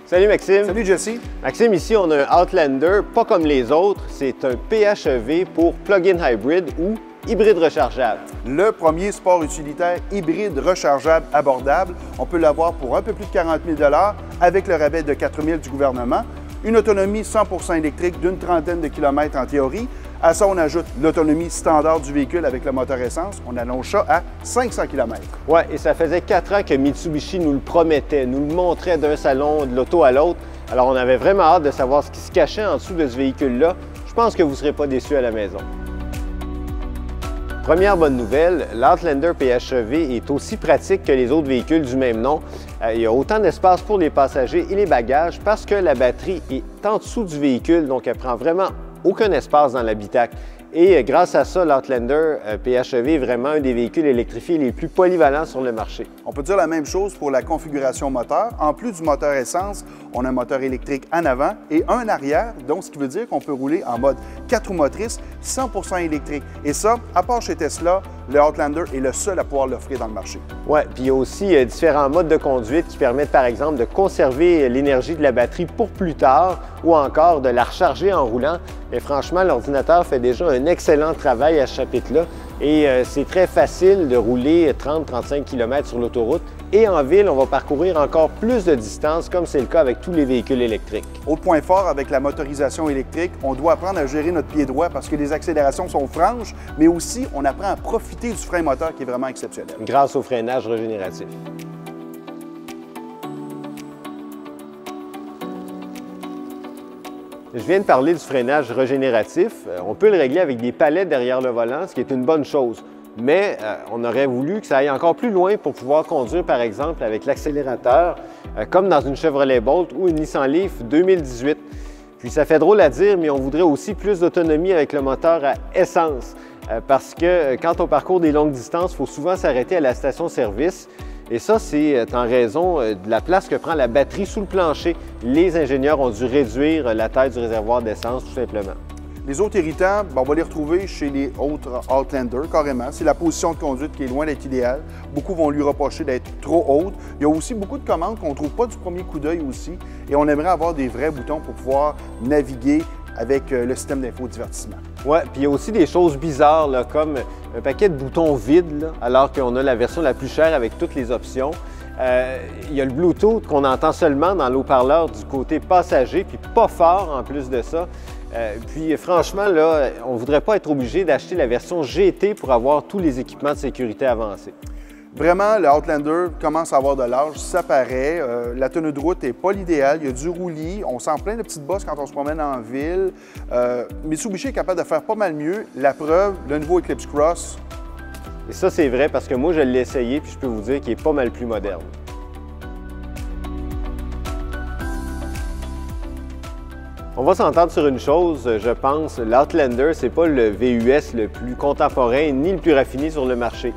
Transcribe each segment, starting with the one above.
Salut Maxime. Salut Jesse. Maxime, ici on a un Outlander, pas comme les autres, c'est un PHEV pour plug-in hybrid ou hybride rechargeable. Le premier sport utilitaire hybride rechargeable abordable. On peut l'avoir pour un peu plus de 40 000 $ avec le rabais de 4 000 du gouvernement. Une autonomie 100% électrique d'une trentaine de kilomètres en théorie. À ça, on ajoute l'autonomie standard du véhicule avec le moteur essence. On allonge ça à 500 km. Oui, et ça faisait 4 ans que Mitsubishi nous le promettait, nous le montrait d'un salon de l'auto à l'autre. Alors on avait vraiment hâte de savoir ce qui se cachait en dessous de ce véhicule-là. Je pense que vous ne serez pas déçus à la maison. Première bonne nouvelle, l'Outlander PHEV est aussi pratique que les autres véhicules du même nom. Il y a autant d'espace pour les passagers et les bagages parce que la batterie est en dessous du véhicule, donc elle prend vraiment aucun espace dans l'habitacle. Et grâce à ça, l'Outlander PHEV est vraiment un des véhicules électrifiés les plus polyvalents sur le marché. On peut dire la même chose pour la configuration moteur. En plus du moteur essence, on a un moteur électrique en avant et un arrière, donc ce qui veut dire qu'on peut rouler en mode 4 roues motrices 100% électrique. Et ça, à part chez Tesla, le Outlander est le seul à pouvoir l'offrir dans le marché. Oui, puis il y a aussi différents modes de conduite qui permettent par exemple de conserver l'énergie de la batterie pour plus tard ou encore de la recharger en roulant. Mais franchement, l'ordinateur fait déjà un excellent travail à ce chapitre-là et c'est très facile de rouler 30-35 km sur l'autoroute. Et en ville, on va parcourir encore plus de distance, comme c'est le cas avec tous les véhicules électriques. Autre point fort avec la motorisation électrique, on doit apprendre à gérer notre pied droit parce que les accélérations sont franches, mais aussi on apprend à profiter du frein moteur qui est vraiment exceptionnel. Grâce au freinage régénératif. Je viens de parler du freinage régénératif. On peut le régler avec des palettes derrière le volant, ce qui est une bonne chose. Mais on aurait voulu que ça aille encore plus loin pour pouvoir conduire, par exemple, avec l'accélérateur, comme dans une Chevrolet Bolt ou une Nissan Leaf 2018. Puis ça fait drôle à dire, mais on voudrait aussi plus d'autonomie avec le moteur à essence. Parce que quand on parcourt des longues distances, il faut souvent s'arrêter à la station-service. Et ça, c'est en raison de la place que prend la batterie sous le plancher. Les ingénieurs ont dû réduire la taille du réservoir d'essence, tout simplement. Les autres irritants, on va les retrouver chez les autres Outlander, carrément. C'est la position de conduite qui est loin d'être idéale. Beaucoup vont lui reprocher d'être trop haute. Il y a aussi beaucoup de commandes qu'on ne trouve pas du premier coup d'œil aussi. Et on aimerait avoir des vrais boutons pour pouvoir naviguer avec le système d'infodivertissement. Oui, puis il y a aussi des choses bizarres, là, comme un paquet de boutons vides, là, alors qu'on a la version la plus chère avec toutes les options. Il y a le Bluetooth qu'on entend seulement dans l'haut-parleur du côté passager, puis pas fort en plus de ça. Puis franchement, là, on ne voudrait pas être obligé d'acheter la version GT pour avoir tous les équipements de sécurité avancés. Vraiment, le Outlander commence à avoir de l'âge, ça paraît. La tenue de route n'est pas l'idéal, il y a du roulis, on sent plein de petites bosses quand on se promène en ville. Mitsubishi est capable de faire pas mal mieux. La preuve, le nouveau Eclipse Cross. Et ça, c'est vrai parce que moi, je l'ai essayé, puis je peux vous dire qu'il est pas mal plus moderne. On va s'entendre sur une chose, je pense, l'Outlander, c'est pas le VUS le plus contemporain ni le plus raffiné sur le marché.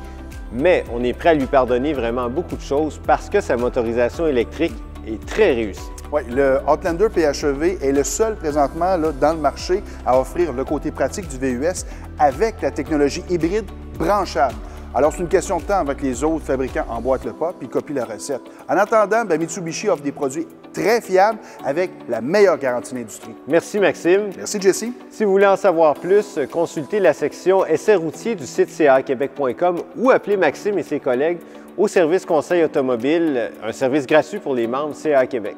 Mais on est prêt à lui pardonner vraiment beaucoup de choses parce que sa motorisation électrique est très réussie. Oui, le Outlander PHEV est le seul présentement là, dans le marché à offrir le côté pratique du VUS avec la technologie hybride branchable. Alors, c'est une question de temps avant que les autres fabricants emboîtent le pas et copient la recette. En attendant, Mitsubishi offre des produits très fiables avec la meilleure garantie de l'industrie. Merci Maxime. Merci Jesse. Si vous voulez en savoir plus, consultez la section essais routiers du site caquebec.com ou appelez Maxime et ses collègues au service conseil automobile, un service gratuit pour les membres CA Québec.